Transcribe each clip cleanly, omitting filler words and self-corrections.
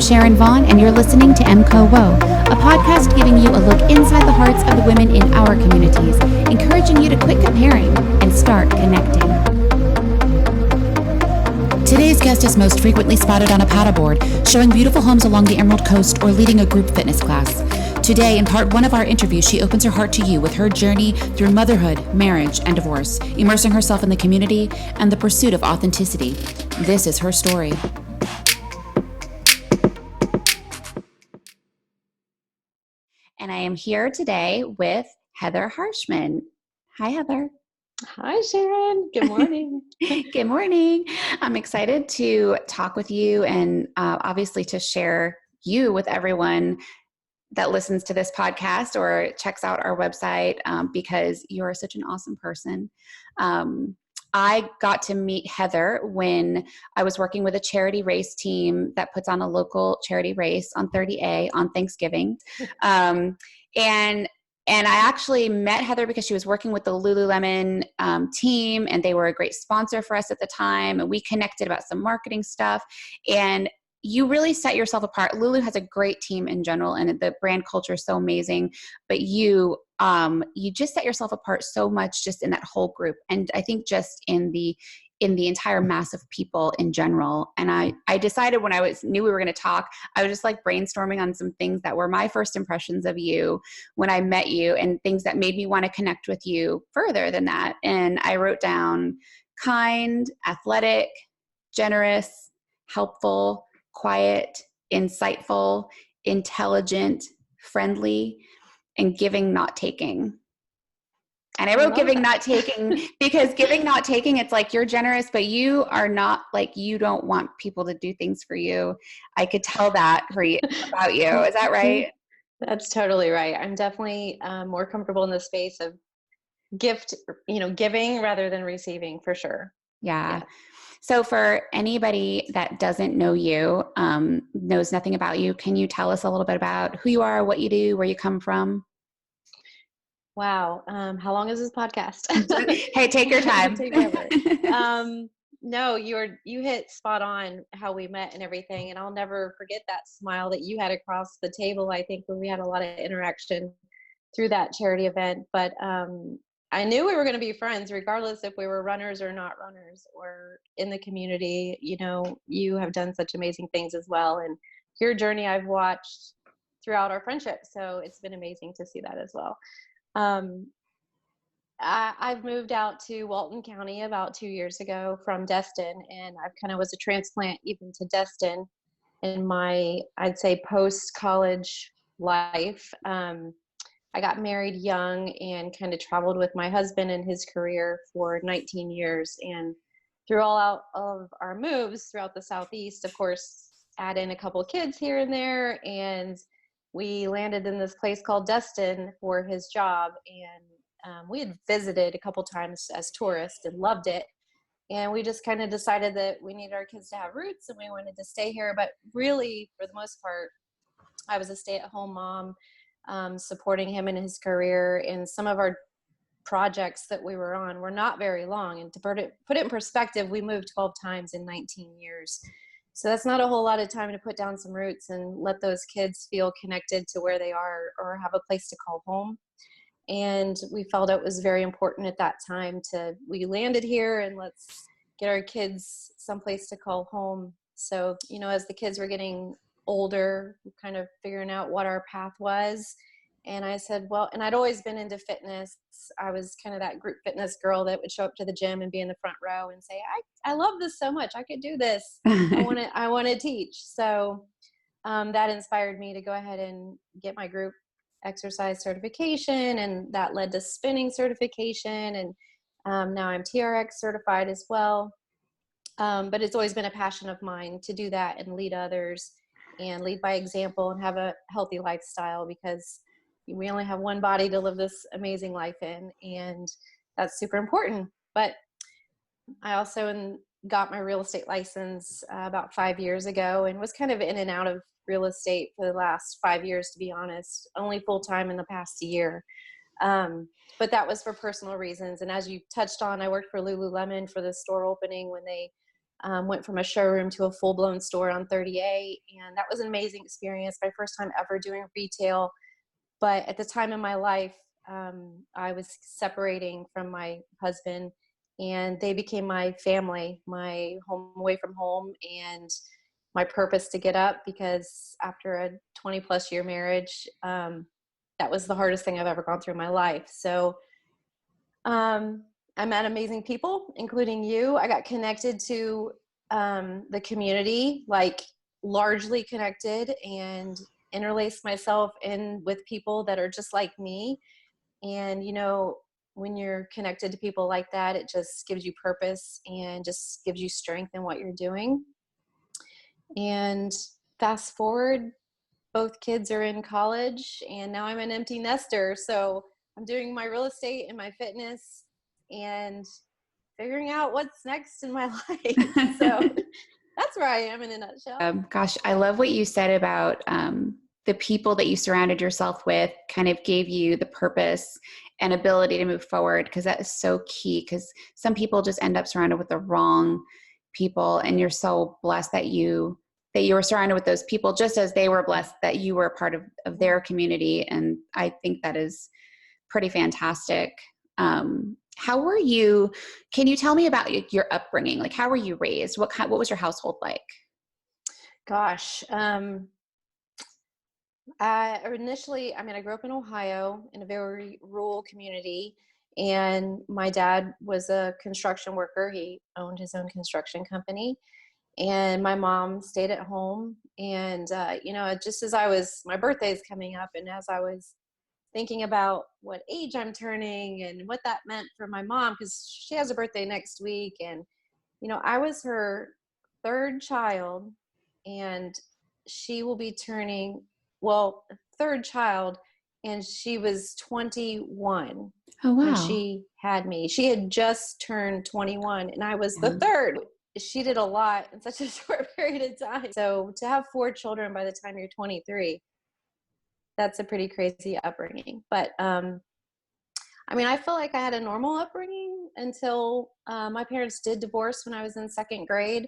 Sharon Vaughn, and you're listening to MCO Woe, a podcast giving you a look inside the hearts of the women in our communities, encouraging you to quit comparing and start connecting. Today's guest is most frequently spotted on a paddleboard, showing beautiful homes along the Emerald Coast or leading a group fitness class. Today, in part one of our interview, she opens her heart to you with her journey through motherhood, marriage, and divorce, immersing herself in the community and the pursuit of authenticity. This is her story. And I am here today with Heather Harshman. Hi, Heather. Hi, Sharon. Good morning. Good morning. I'm excited to talk with you and obviously to share you with everyone that listens to this podcast or checks out our website because you're such an awesome person. I got to meet Heather when I was working with a charity race team that puts on a local charity race on 30A on Thanksgiving. And I actually met Heather because she was working with the Lululemon team, and they were a great sponsor for us at the time. And we connected about some marketing stuff. And you really set yourself apart. Lulu has a great team in general, and the brand culture is so amazing. But you just set yourself apart so much just in that whole group, and I think just in the entire mass of people in general. And I decided when I knew we were going to talk, I was just like brainstorming on some things that were my first impressions of you when I met you, and things that made me want to connect with you further than that. And I wrote down kind, athletic, generous, helpful, quiet, insightful, intelligent, friendly, and giving, not taking. And I wrote giving, not taking, because giving, not taking, it's like you're generous, but you are not, like, you don't want people to do things for you. I could tell that about you. Is that right? That's totally right. I'm definitely more comfortable in the space of giving rather than receiving, for sure. Yeah. So for anybody that doesn't know you, knows nothing about you, can you tell us a little bit about who you are, what you do, where you come from? Wow. How long is this podcast? Hey, take your time. Take over. No, you hit spot on how we met and everything. And I'll never forget that smile that you had across the table, I think, when we had a lot of interaction through that charity event. But I knew we were going to be friends, regardless if we were runners or not runners or in the community. You know, you have done such amazing things as well. And your journey I've watched throughout our friendship. So it's been amazing to see that as well. I've moved out to Walton County about 2 years ago from Destin, and I've kind of was a transplant even to Destin in my, I'd say, post-college life. I got married young and kind of traveled with my husband and his career for 19 years. And through all of our moves throughout the Southeast, of course, add in a couple of kids here and there, and we landed in this place called Destin for his job. And we had visited a couple times as tourists and loved it. And we just kind of decided that we needed our kids to have roots and we wanted to stay here. But really, for the most part, I was a stay-at-home mom, supporting him in his career. And some of our projects that we were on were not very long. And to put it in perspective, we moved 12 times in 19 years. So that's not a whole lot of time to put down some roots and let those kids feel connected to where they are or have a place to call home. And we felt it was very important at that time we landed here and let's get our kids someplace to call home. So, as the kids were getting older, kind of figuring out what our path was. And I said, well, and I'd always been into fitness. I was kind of that group fitness girl that would show up to the gym and be in the front row and say, I love this so much. I could do this. I want to teach. So that inspired me to go ahead and get my group exercise certification. And that led to spinning certification. And now I'm TRX certified as well. But it's always been a passion of mine to do that and lead others and lead by example and have a healthy lifestyle, because we only have one body to live this amazing life in, and that's super important. But I also got my real estate license about 5 years ago and was kind of in and out of real estate for the last 5 years, to be honest, only full-time in the past year. But that was for personal reasons. And as you touched on, I worked for Lululemon for the store opening when they Went from a showroom to a full-blown store on 38. And that was an amazing experience. My first time ever doing retail. But at the time in my life, I was separating from my husband, and they became my family, my home away from home, and my purpose to get up, because after a 20 plus year marriage, that was the hardest thing I've ever gone through in my life. So I met amazing people, including you. I got connected to the community, like largely connected, and interlaced myself in with people that are just like me. And, when you're connected to people like that, it just gives you purpose and just gives you strength in what you're doing. And fast forward, both kids are in college, and now I'm an empty nester. So I'm doing my real estate and my fitness and figuring out what's next in my life. So that's where I am in a nutshell. Gosh, I love what you said about the people that you surrounded yourself with kind of gave you the purpose and ability to move forward, because that is so key, because some people just end up surrounded with the wrong people, and you're so blessed that you were surrounded with those people, just as they were blessed that you were a part of their community. And I think that is pretty fantastic. How were you? Can you tell me about your upbringing? Like, how were you raised? What was your household like? Gosh, I grew up in Ohio in a very rural community, and my dad was a construction worker. He owned his own construction company, and my mom stayed at home. And, just as my birthday is coming up, and as I was thinking about what age I'm turning and what that meant for my mom, because she has a birthday next week. And, I was her third child, and she will be turning, third child, and she was 21 Oh, when wow. she had me. She had just turned 21, and I was the third. She did a lot in such a short period of time. So to have 4 children by the time you're 23, that's a pretty crazy upbringing. But I feel like I had a normal upbringing until my parents did divorce when I was in 2nd grade.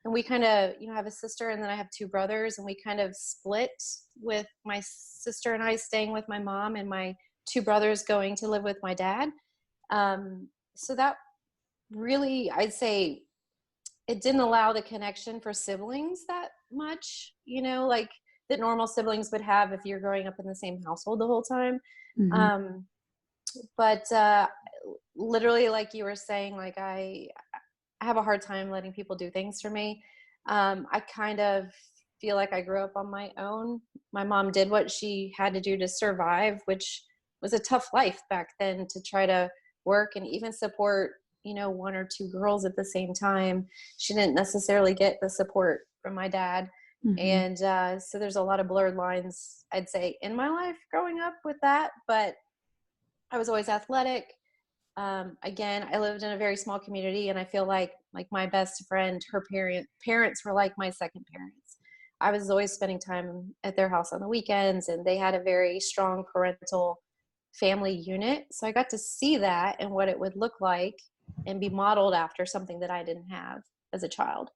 And we kind of, have a sister, and then I have 2 brothers, and we kind of split, with my sister and I staying with my mom and my 2 brothers going to live with my dad. So that really, I'd say, it didn't allow the connection for siblings that much, like that normal siblings would have if you're growing up in the same household the whole time. Mm-hmm. But literally, like you were saying, like I have a hard time letting people do things for me. I kind of feel like I grew up on my own. My mom did what she had to do to survive, which was a tough life back then, to try to work and even support, 1 or 2 girls at the same time. She didn't necessarily get the support from my dad. Mm-hmm. And so there's a lot of blurred lines, I'd say, in my life growing up with that. But I was always athletic. Again, I lived in a very small community, and I feel like my best friend, her parents were like my second parents. I was always spending time at their house on the weekends, and they had a very strong parental family unit. So I got to see that and what it would look like and be modeled after, something that I didn't have as a child.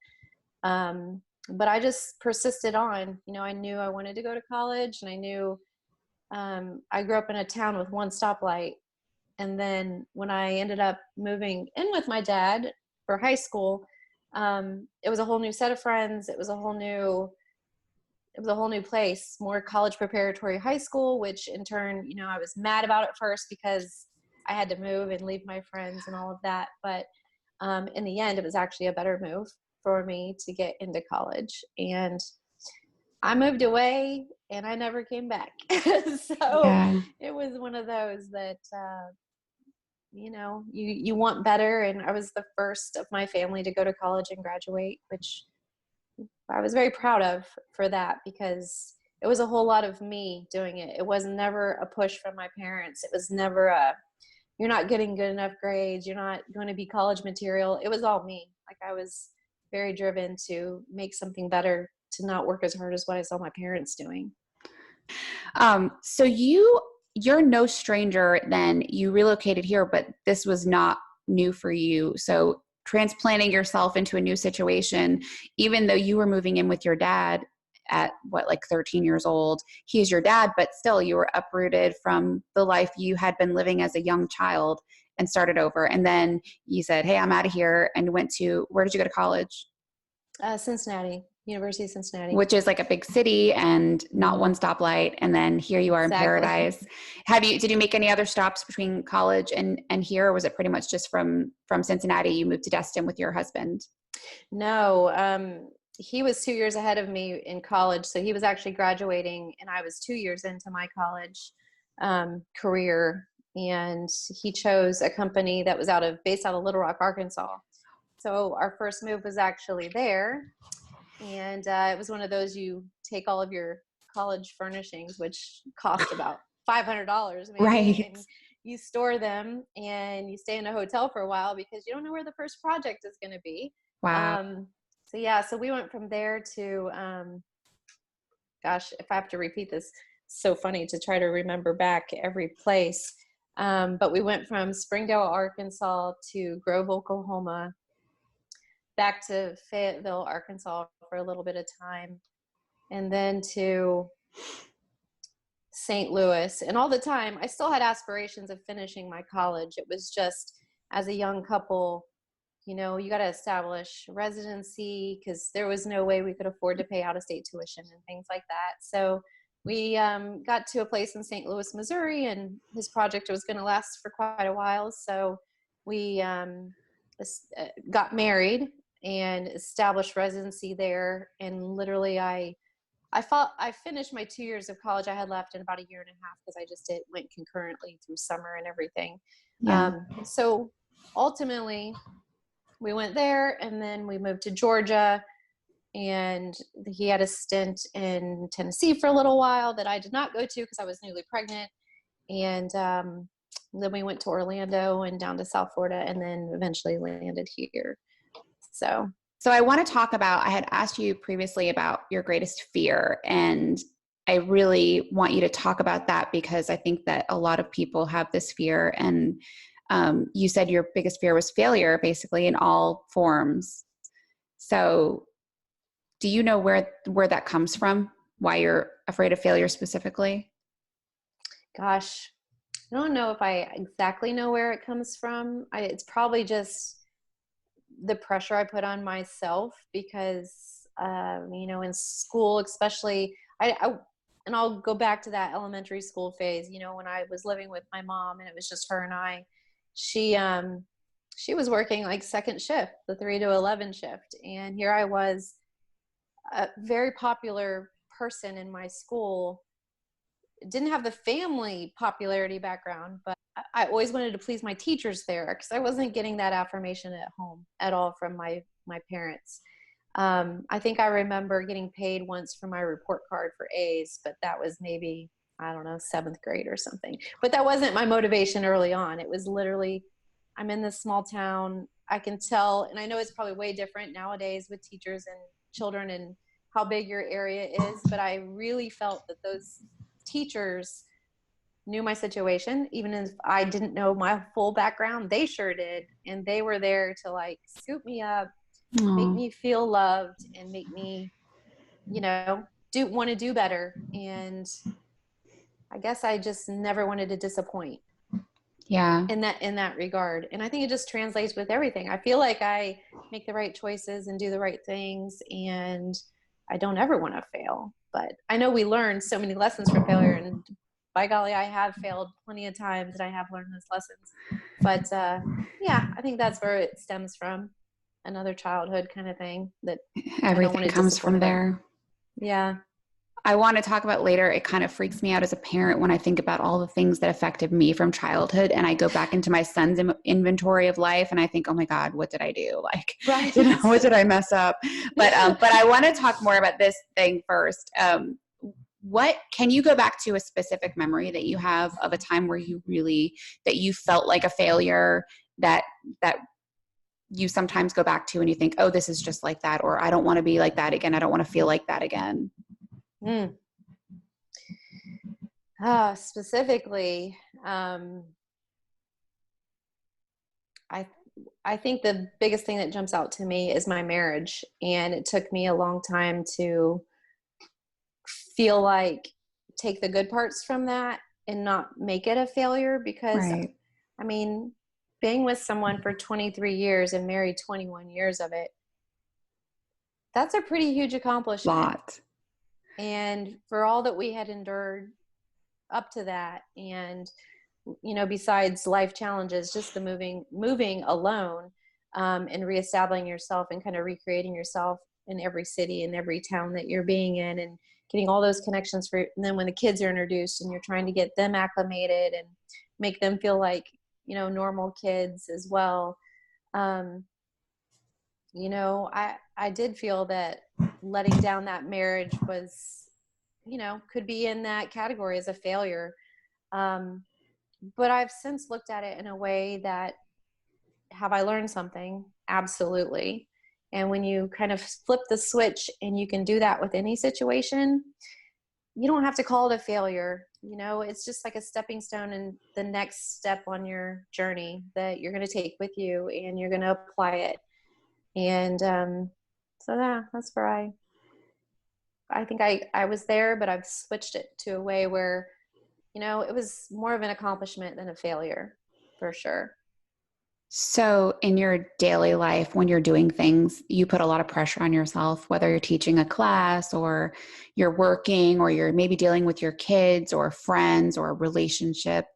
But I just persisted on. I knew I wanted to go to college, and I knew I grew up in a town with 1 stoplight. And then when I ended up moving in with my dad for high school, it was a whole new set of friends. It was a whole new place, more college preparatory high school, which in turn, I was mad about it first because I had to move and leave my friends and all of that. But in the end, it was actually a better move for me to get into college. And I moved away, and I never came back. So Yeah. it was one of those that, you want better. And I was the first of my family to go to college and graduate, which I was very proud of for that, because it was a whole lot of me doing it. It was never a push from my parents. It was never you're not getting good enough grades, you're not going to be college material. It was all me. Like, I was very driven to make something better, to not work as hard as what I saw my parents doing. So you're no stranger then. You relocated here, but this was not new for you. So transplanting yourself into a new situation, even though you were moving in with your dad at what, like 13 years old. He's your dad, but still you were uprooted from the life you had been living as a young child and started over. And then you said, hey, I'm out of here, and went to, where did you go to college? Cincinnati, University of Cincinnati. Which is like a big city and not one stoplight. And then here you are in paradise. Did you make any other stops between college and here? Or was it pretty much just from Cincinnati, you moved to Destin with your husband? No, he was 2 years ahead of me in college. So he was actually graduating and I was 2 years into my college career. And he chose a company that was based out of Little Rock, Arkansas. So our first move was actually there. And it was one of those, you take all of your college furnishings, which cost about $500 maybe, right, and you store them and you stay in a hotel for a while because you don't know where the first project is going to be. wow. So we went from there to, gosh, if I have to repeat this, it's so funny to try to remember back every place. But we went from Springdale, Arkansas to Grove, Oklahoma, back to Fayetteville, Arkansas for a little bit of time, and then to St. Louis. And all the time, I still had aspirations of finishing my college. It was just, as a young couple, you got to establish residency because there was no way we could afford to pay out-of-state tuition and things like that. So we got to a place in St. Louis, Missouri, and his project was going to last for quite a while. So we got married and established residency there. And literally I finished my 2 years of college I had left in about a year and a half because I just went concurrently through summer and everything. Yeah. So ultimately we went there and then we moved to Georgia, and he had a stint in Tennessee for a little while that I did not go to because I was newly pregnant. And then we went to Orlando and down to South Florida and then eventually landed here. So I want to talk about, I had asked you previously about your greatest fear, and I really want you to talk about that because I think that a lot of people have this fear. And you said your biggest fear was failure, basically in all forms. So do you know where that comes from? Why you're afraid of failure specifically? Gosh, I don't know if I exactly know where it comes from. It's probably just the pressure I put on myself because, in school, especially, and I'll go back to that elementary school phase, when I was living with my mom and it was just her and I, she was working like second shift, the 3 to 11 shift. And here I was, a very popular person in my school, didn't have the family popularity background, but I always wanted to please my teachers there because I wasn't getting that affirmation at home at all from my parents. I think I remember getting paid once for my report card for A's, but that was maybe, I don't know, 7th grade or something. But that wasn't my motivation early on. It was literally, I'm in this small town. I can tell, and I know it's probably way different nowadays with teachers and children and how big your area is, but I really felt that those teachers knew my situation. Even if I didn't know my full background, they sure did. And they were there to like scoop me up, make me feel loved, and make me, want to do better. And I guess I just never wanted to disappoint. Yeah. In that regard. And I think it just translates with everything. I feel like I make the right choices and do the right things, and I don't ever want to fail. But I know we learn so many lessons from failure, and by golly, I have failed plenty of times and I have learned those lessons. But I think that's where it stems from. Another childhood kind of thing that everything comes from there. Yeah. I want to talk about later. It kind of freaks me out as a parent when I think about all the things that affected me from childhood, and I go back into my son's inventory of life and I think, oh my God, what did I do? Like, right. What did I mess up? But I want to talk more about this thing first. What can you go back to a specific memory that you have of a time where that you felt like a failure that you sometimes go back to and you think, oh, this is just like that, or I don't want to be like that again. I don't want to feel like that again. Specifically, I think the biggest thing that jumps out to me is my marriage. And it took me a long time to feel like take the good parts from that and not make it a failure, because Right. I mean, being with someone for 23 years and married 21 years of it, that's a pretty huge accomplishment. Lot. And for all that we had endured up to that, and besides life challenges, just the moving alone, and reestablishing yourself and kind of recreating yourself in every city and every town that you're being in, and getting all those connections and then when the kids are introduced and you're trying to get them acclimated and make them feel like normal kids as well. um, I did feel that letting down that marriage was, could be in that category as a failure. um, but I've since looked at it in a way that, have I learned something? Absolutely. And when you kind of flip the switch and you can do that with any situation, you don't have to call it a failure. It's just like a stepping stone and the next step on your journey that you're going to take with you, and you're going to apply it. And so yeah, that's where I think I was there, but I've switched it to a way where, it was more of an accomplishment than a failure, for sure. So in your daily life, when you're doing things, you put a lot of pressure on yourself, whether you're teaching a class or you're working or you're maybe dealing with your kids or friends or a relationship.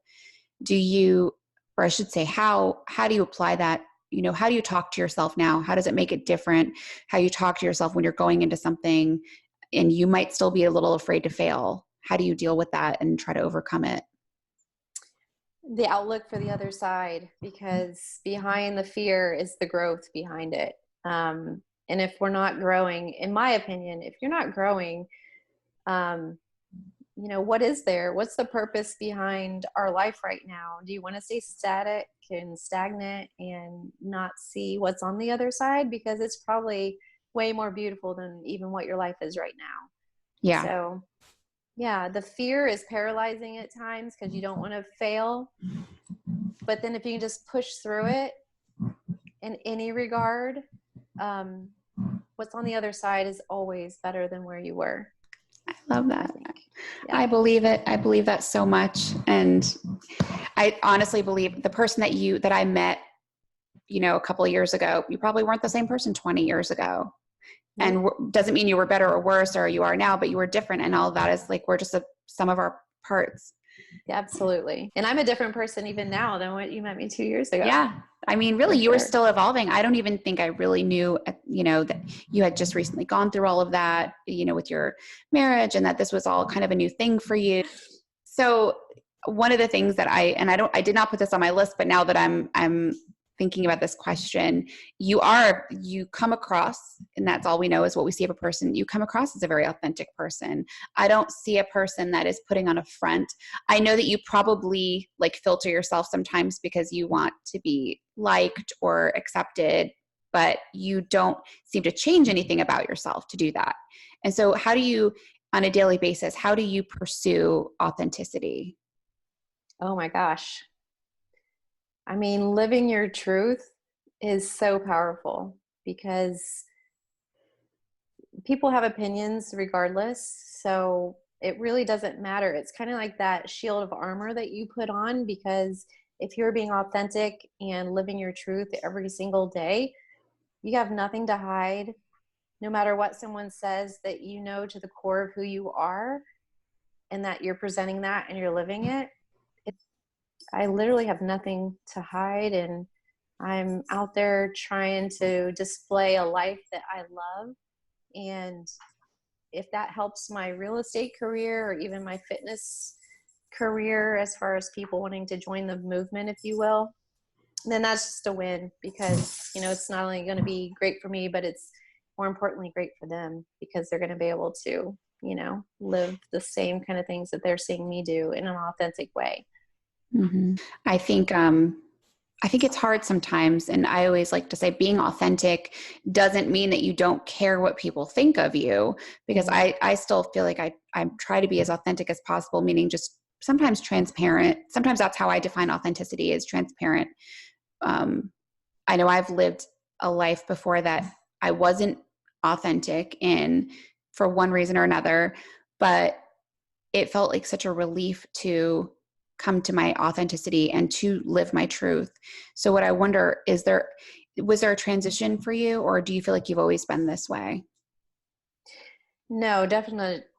Do you, or I should say, how do you apply that? How do you talk to yourself now? How does it make it different? How you talk to yourself when you're going into something and you might still be a little afraid to fail? How do you deal with that and try to overcome it? The outlook for the other side, because behind the fear is the growth behind it. And if we're not growing, in my opinion, if you're not growing, um, what is there? What's the purpose behind our life right now? Do you want to stay static and stagnant and not see what's on the other side? Because it's probably way more beautiful than even what your life is right now. Yeah. So yeah, the fear is paralyzing at times because you don't want to fail. But then if you can just push through it in any regard, what's on the other side is always better than where you were. I love that. Yeah. I believe it. I believe that so much. And I honestly believe the person that I met, a couple of years ago, you probably weren't the same person 20 years ago. And doesn't mean you were better or worse or you are now, but you were different. And all of that is like, we're just some of our parts. Yeah, absolutely. And I'm a different person even now than what you met me 2 years ago. Yeah. I mean, really, you were still evolving. I don't even think I really knew, that you had just recently gone through all of that, with your marriage, and that this was all kind of a new thing for you. So one of the things that I did not put this on my list, but now that I'm thinking about this question, you come across, and that's all we know is what we see of a person. You come across as a very authentic person. I don't see a person that is putting on a front. I know that you probably like filter yourself sometimes because you want to be liked or accepted, but you don't seem to change anything about yourself to do that. And so how do you, on a daily basis, how do you pursue authenticity? Oh my gosh. I mean, living your truth is so powerful because people have opinions regardless. So it really doesn't matter. It's kind of like that shield of armor that you put on, because if you're being authentic and living your truth every single day, you have nothing to hide. No matter what someone says, that to the core of who you are, and that you're presenting that and you're living it. I literally have nothing to hide, and I'm out there trying to display a life that I love. And if that helps my real estate career or even my fitness career, as far as people wanting to join the movement, if you will, then that's just a win, because, it's not only going to be great for me, but it's more importantly great for them, because they're going to be able to, live the same kind of things that they're seeing me do in an authentic way. Mm-hmm. I think it's hard sometimes. And I always like to say being authentic doesn't mean that you don't care what people think of you, because I still feel like I try to be as authentic as possible, meaning just sometimes transparent. Sometimes that's how I define authenticity, is transparent. I know I've lived a life before that I wasn't authentic in for one reason or another, but it felt like such a relief to come to my authenticity and to live my truth. So what I wonder is was there a transition for you, or do you feel like you've always been this way? No, definite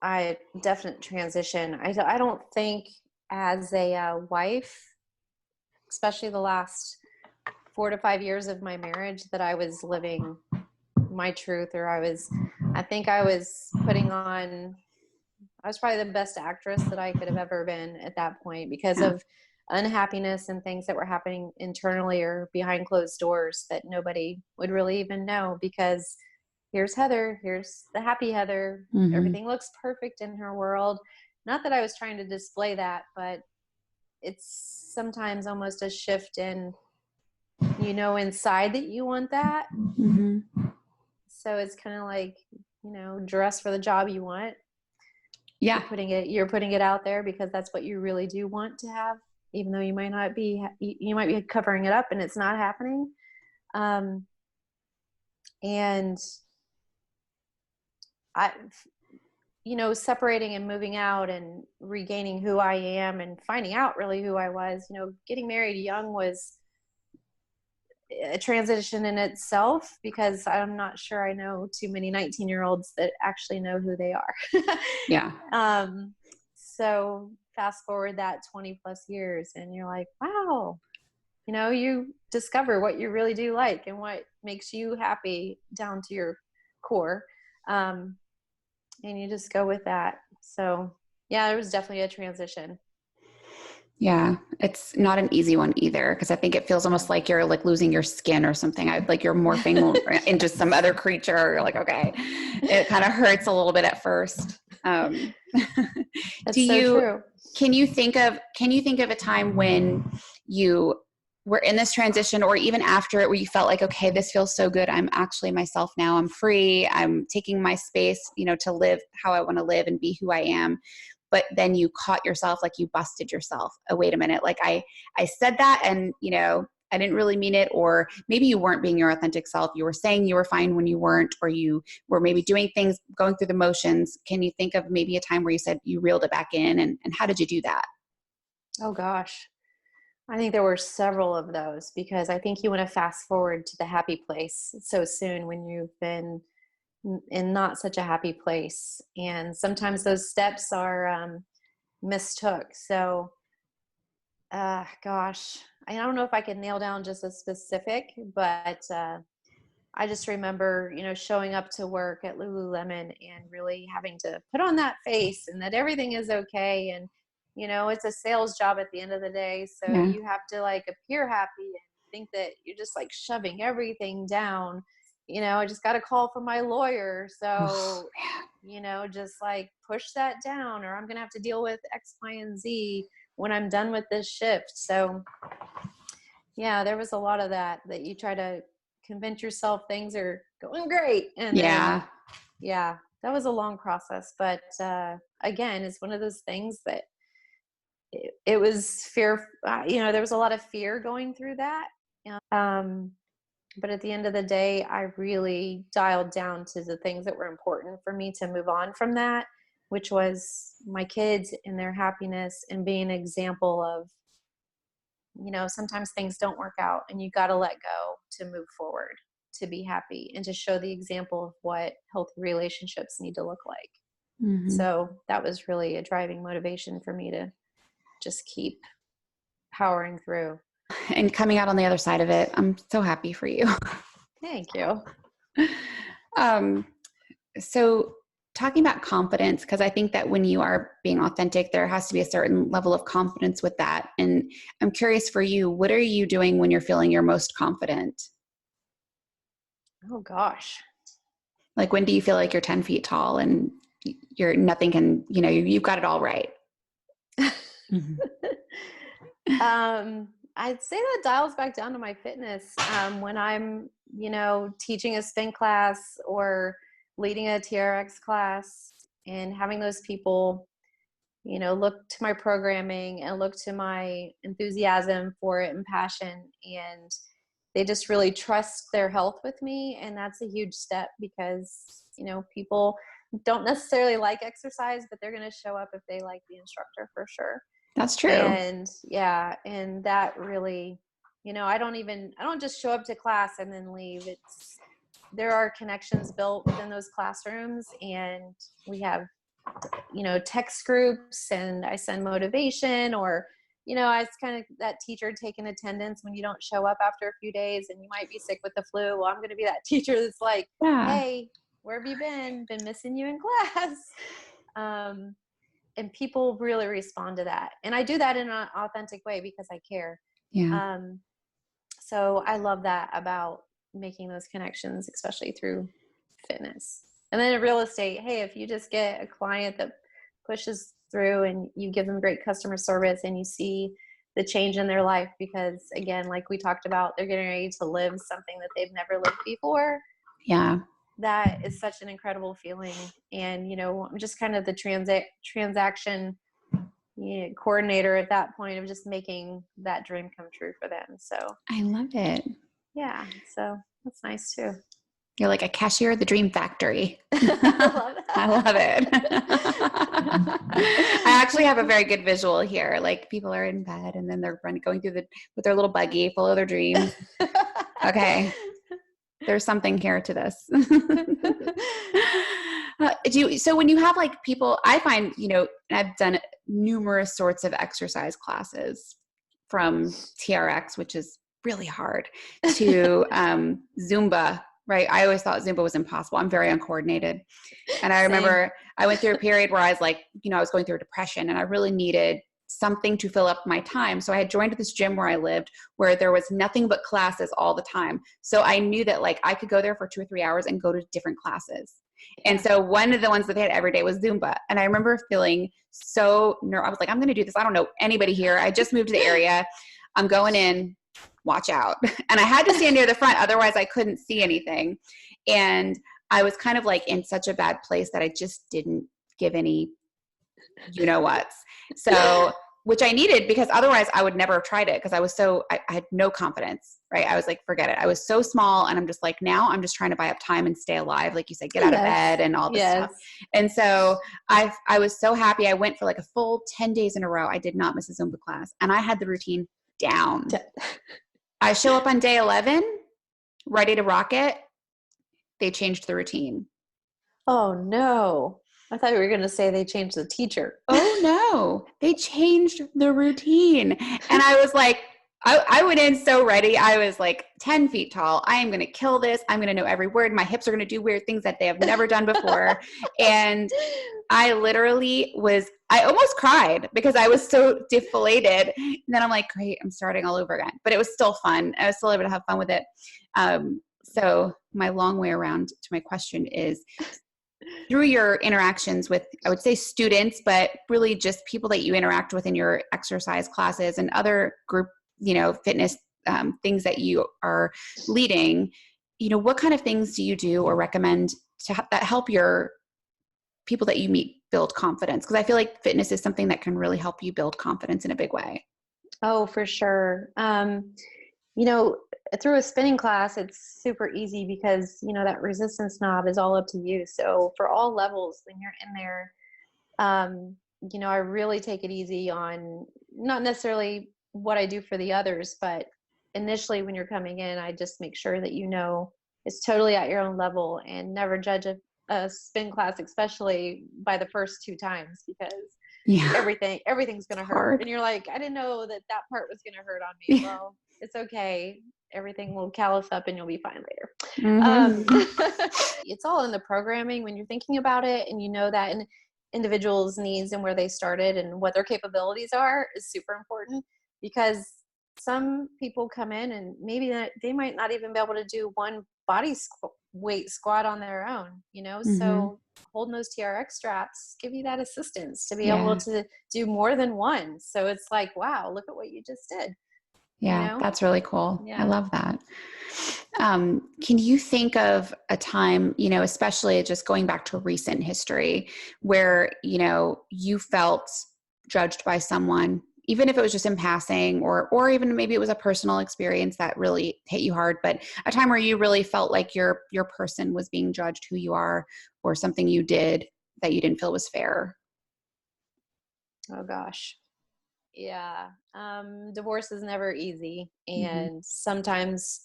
transition. I don't think as a wife, especially the last 4 to 5 years of my marriage, that I was living my truth, or I think I was I was probably the best actress that I could have ever been at that point, because Yeah. of unhappiness and things that were happening internally or behind closed doors that nobody would really even know, because here's Heather, here's the happy Heather. Mm-hmm. Everything looks perfect in her world. Not that I was trying to display that, but it's sometimes almost a shift in, inside that you want that. Mm-hmm. So it's kind of like, dress for the job you want. Yeah. You're putting it out there because that's what you really do want to have, even though you might be covering it up and it's not happening. And I, separating and moving out and regaining who I am and finding out really who I was, getting married young was a transition in itself, because I'm not sure I know too many 19-year-olds that actually know who they are. Yeah. So fast forward that 20 plus years and you're like, wow, you discover what you really do like and what makes you happy down to your core. And you just go with that. So yeah, there was definitely a transition. Yeah, it's not an easy one either, because I think it feels almost like you're like losing your skin or something. Like you're morphing into some other creature. You're like, okay, it kind of hurts a little bit at first. Do That's so you, true. can you think of a time when you were in this transition, or even after it, where you felt like, okay, this feels so good. I'm actually myself now. I'm free. I'm taking my space, to live how I want to live and be who I am. But then you caught yourself, like you busted yourself. Oh, wait a minute. Like I said that, and I didn't really mean it. Or maybe you weren't being your authentic self. You were saying you were fine when you weren't, or you were maybe doing things, going through the motions. Can you think of maybe a time where you said you reeled it back in, and how did you do that? Oh gosh. I think there were several of those, because I think you want to fast forward to the happy place so soon when you've been in not such a happy place. And sometimes those steps are mistook. So, gosh, I don't know if I can nail down just a specific, but I just remember, showing up to work at Lululemon and really having to put on that face and that everything is okay. And, it's a sales job at the end of the day. So Yeah. you have to like appear happy and think that you're just like shoving everything down. I just got a call from my lawyer. Oh, So, just like push that down, or I'm going to have to deal with X, Y, and Z when I'm done with this shift. So yeah, there was a lot of that you try to convince yourself things are going great. And then, yeah. yeah, that was a long process. But again, it's one of those things that it was fear. There was a lot of fear going through that. Um, but at the end of the day, I really dialed down to the things that were important for me to move on from that, which was my kids and their happiness, and being an example of, sometimes things don't work out and you got to let go to move forward, to be happy, and to show the example of what healthy relationships need to look like. Mm-hmm. So that was really a driving motivation for me to just keep powering through. And coming out on the other side of it, I'm so happy for you. Thank you. um, so talking about confidence, because I think that when you are being authentic, there has to be a certain level of confidence with that. And I'm curious for you, what are you doing when you're feeling your most confident? Oh gosh. Like, when do you feel like you're 10 feet tall and you're nothing can, you've got it all right? Mm-hmm. I'd say that dials back down to my fitness. When I'm, teaching a spin class or leading a TRX class, and having those people, look to my programming and look to my enthusiasm for it and passion, and they just really trust their health with me. And that's a huge step because, people don't necessarily like exercise, but they're going to show up if they like the instructor for sure. That's true. And and that really, I don't just show up to class and then leave. There are connections built within those classrooms, and we have, text groups, and I send motivation, or, it's kind of that teacher taking attendance when you don't show up after a few days and you might be sick with the flu. Well, I'm going to be that teacher that's like, hey, where have you been? Been missing you in class. And people really respond to that. And I do that in an authentic way because I care. Yeah. So I love that about making those connections, especially through fitness. And then in real estate, hey, if you just get a client that pushes through and you give them great customer service and you see the change in their life, because again, like we talked about, they're getting ready to live something that they've never lived before. Yeah. That is such an incredible feeling. And, I'm just kind of the transaction coordinator at that point of just making that dream come true for them. So I love it. Yeah. So that's nice too. You're like a cashier at the dream factory. I love it. I actually have a very good visual here. Like people are in bed and then they're going through with their little buggy full of their dreams. Okay. There's something here to this. So when you have like people, I find, I've done numerous sorts of exercise classes, from TRX, which is really hard, to Zumba, right? I always thought Zumba was impossible. I'm very uncoordinated. And I remember I went through a period where I was like, I was going through a depression and I really needed something to fill up my time. So I had joined this gym where I lived, where there was nothing but classes all the time. So I knew that like I could go there for 2 or 3 hours and go to different classes. And so one of the ones that they had every day was Zumba. And I remember feeling so I was like, I'm going to do this. I don't know anybody here. I just moved to the area. I'm going in, watch out. And I had to stand near the front. Otherwise I couldn't see anything. And I was kind of like in such a bad place that I just didn't give any, whats. So, which I needed, because otherwise I would never have tried it, because I had no confidence, right? I was like, forget it. I was so small, and I'm just like, now I'm just trying to buy up time and stay alive. Like you said, get out of bed and all this stuff. And so I was so happy. I went for like a full 10 days in a row. I did not miss a Zumba class, and I had the routine down. I show up on day 11, ready to rock it. They changed the routine. Oh no. I thought you were going to say they changed the teacher. Oh no, they changed the routine. And I was like, I went in so ready. I was like 10 feet tall. I am going to kill this. I'm going to know every word. My hips are going to do weird things that they have never done before. And I literally I almost cried because I was so deflated. And then I'm like, great, I'm starting all over again. But it was still fun. I was still able to have fun with it. So my long way around to my question is, through your interactions with, I would say students, but really just people that you interact with in your exercise classes and other group, fitness things that you are leading, what kind of things do you do or recommend that help your people that you meet build confidence? Because I feel like fitness is something that can really help you build confidence in a big way. Oh, for sure. Through a spinning class, it's super easy because, that resistance knob is all up to you. So for all levels, when you're in there, I really take it easy on not necessarily what I do for the others, but initially when you're coming in, I just make sure that, it's totally at your own level, and never judge a spin class, especially by the first 2 times, because everything's going to hurt. And you're like, I didn't know that part was going to hurt on me. Well, it's okay. Everything will callus up and you'll be fine later. Mm-hmm. It's all in the programming when you're thinking about it, and that an individual's needs and where they started and what their capabilities are is super important, because some people come in and maybe they might not even be able to do one body weight squat on their own, Mm-hmm. So holding those TRX straps give you that assistance to be able to do more than one. So it's like, wow, look at what you just did. Yeah, that's really cool. Yeah. I love that. Can you think of a time, especially just going back to recent history, where, you felt judged by someone, even if it was just in passing, or even maybe it was a personal experience that really hit you hard, but a time where you really felt like your person was being judged, who you are, or something you did that you didn't feel was fair. Oh gosh. Yeah. Divorce is never easy. Mm-hmm. And sometimes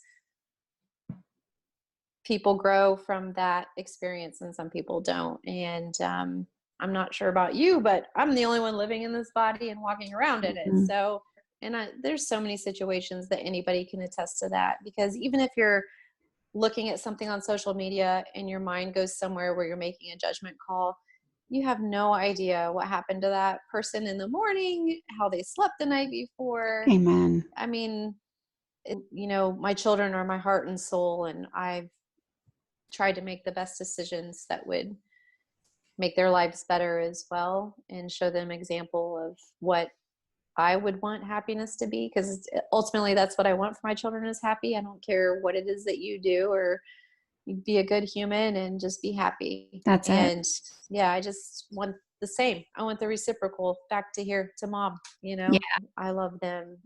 people grow from that experience and some people don't. And I'm not sure about you, but I'm the only one living in this body and walking around in it. Mm-hmm. So, there's so many situations that anybody can attest to that, because even if you're looking at something on social media and your mind goes somewhere where you're making a judgment call, you have no idea what happened to that person in the morning, how they slept the night before. Amen. I mean, my children are my heart and soul, and I've tried to make the best decisions that would make their lives better as well, and show them example of what I would want happiness to be, because ultimately that's what I want for my children, is happy. I don't care what it is that you do, or you be a good human and just be happy. That's it. And yeah, I just want the same. I want the reciprocal back to here to mom. Yeah. I love them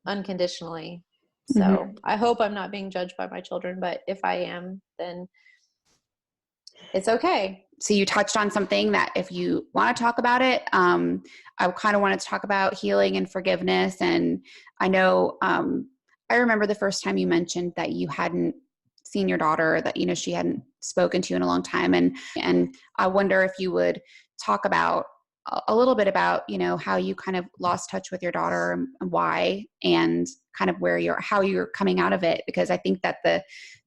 unconditionally. Mm-hmm. So I hope I'm not being judged by my children, but if I am, then it's okay. So you touched on something that if you want to talk about it, I kind of wanted to talk about healing and forgiveness. And I know, I remember the first time you mentioned that you hadn't seen your daughter, that, she hadn't spoken to you in a long time. And I wonder if you would talk about a little bit about, how you kind of lost touch with your daughter and why, and kind of how you're coming out of it. Because I think that the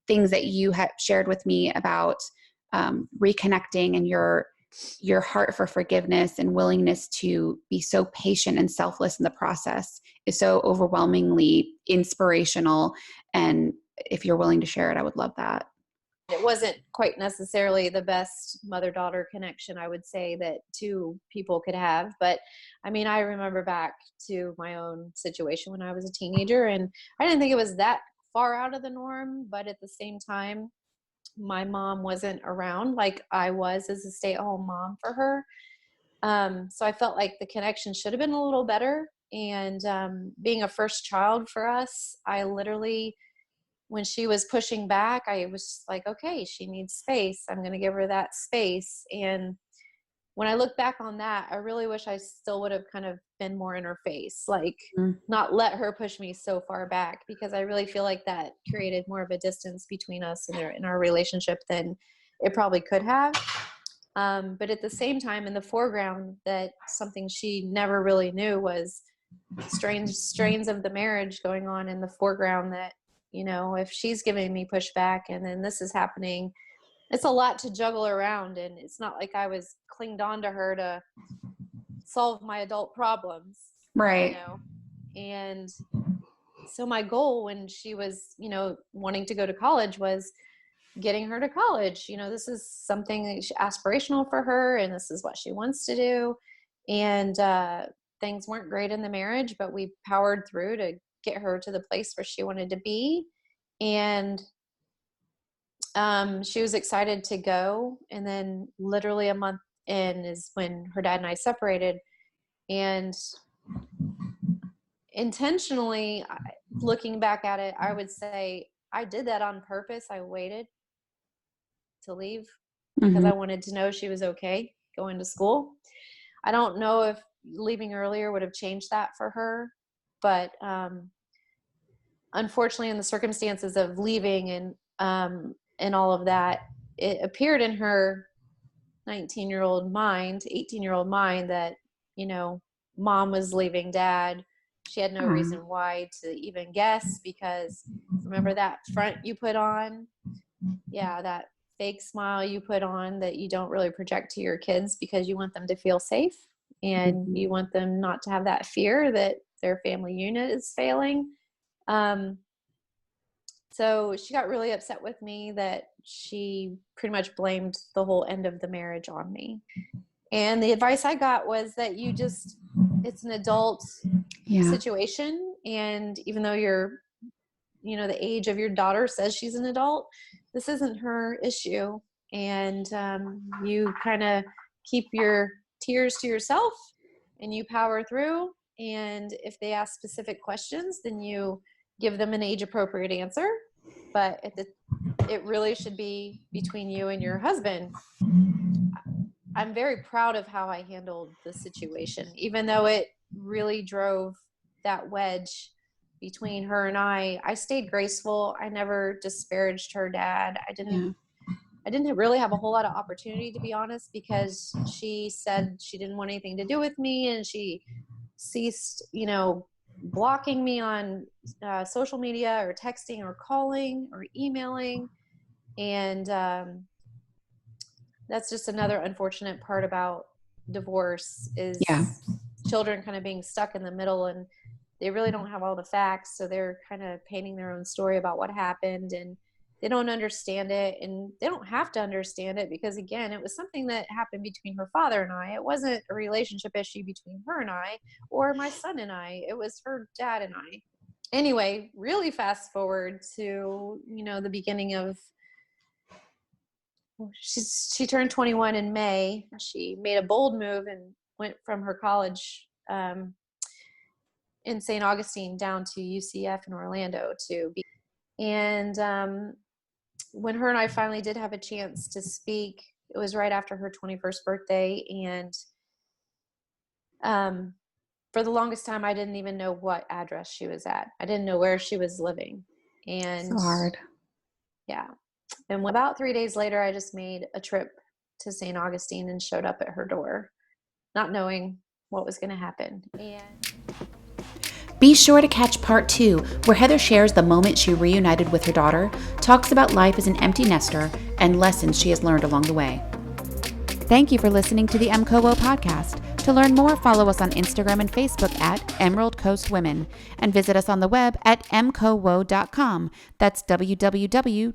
things that you have shared with me about reconnecting, and your heart for forgiveness and willingness to be so patient and selfless in the process is so overwhelmingly inspirational. And if you're willing to share it, I would love that. It wasn't quite necessarily the best mother-daughter connection, I would say, that two people could have. But I remember back to my own situation when I was a teenager, and I didn't think it was that far out of the norm. But at the same time, my mom wasn't around like I was as a stay-at-home mom for her. So I felt like the connection should have been a little better. And being a first child for us, I literally, when she was pushing back, I was like, okay, she needs space. I'm going to give her that space. And when I look back on that, I really wish I still would have kind of been more in her face, like not let her push me so far back, because I really feel like that created more of a distance between us in our relationship than it probably could have. But at the same time, in the foreground, that something she never really knew was strange strains of the marriage going on in the foreground, that, if she's giving me pushback and then this is happening, it's a lot to juggle around. And it's not like I was clinged on to her to solve my adult problems. Right. And so my goal when she was, wanting to go to college was getting her to college. This is something aspirational for her, and this is what she wants to do. And things weren't great in the marriage, but we powered through to get her to the place where she wanted to be. And she was excited to go. And then literally a month in is when her dad and I separated. And intentionally, looking back at it, I would say I did that on purpose. I waited to leave because I wanted to know she was okay going to school. I don't know if leaving earlier would have changed that for her, but unfortunately, in the circumstances of leaving and all of that, it appeared in her 19-year-old mind, 18-year-old mind, that, mom was leaving dad. She had no reason why to even guess, because remember that front you put on? Yeah, that fake smile you put on that you don't really project to your kids because you want them to feel safe, and you want them not to have that fear that their family unit is failing. So she got really upset with me that she pretty much blamed the whole end of the marriage on me. And the advice I got was that it's an adult situation. And even though the age of your daughter says she's an adult, this isn't her issue. And you kind of keep your tears to yourself and you power through. And if they ask specific questions, then you give them an age appropriate answer. But it really should be between you and your husband. I'm very proud of how I handled the situation, even though it really drove that wedge between her and I stayed graceful. I never disparaged her dad. I didn't really have a whole lot of opportunity, to be honest, because she said she didn't want anything to do with me, and she ceased, blocking me on social media or texting or calling or emailing. And that's just another unfortunate part about divorce is children kind of being stuck in the middle, and they really don't have all the facts. So they're kind of painting their own story about what happened, and they don't understand it, and they don't have to understand it because, again, it was something that happened between her father and I. It wasn't a relationship issue between her and I or my son and I. It was her dad and I. Anyway, really fast forward to, the beginning of, she turned 21 in May. She made a bold move and went from her college in St. Augustine down to UCF in Orlando and when her and I finally did have a chance to speak, it was right after her 21st birthday. And for the longest time, I didn't even know what address she was at. I didn't know where she was living. And so hard. Yeah. And about 3 days later, I just made a trip to St. Augustine and showed up at her door, not knowing what was going to happen. And be sure to catch part 2, where Heather shares the moment she reunited with her daughter, talks about life as an empty nester, and lessons she has learned along the way. Thank you for listening to the MCOWO podcast. To learn more, follow us on Instagram and Facebook at Emerald Coast Women, and visit us on the web at mcowo.com. That's www.emcowo.com.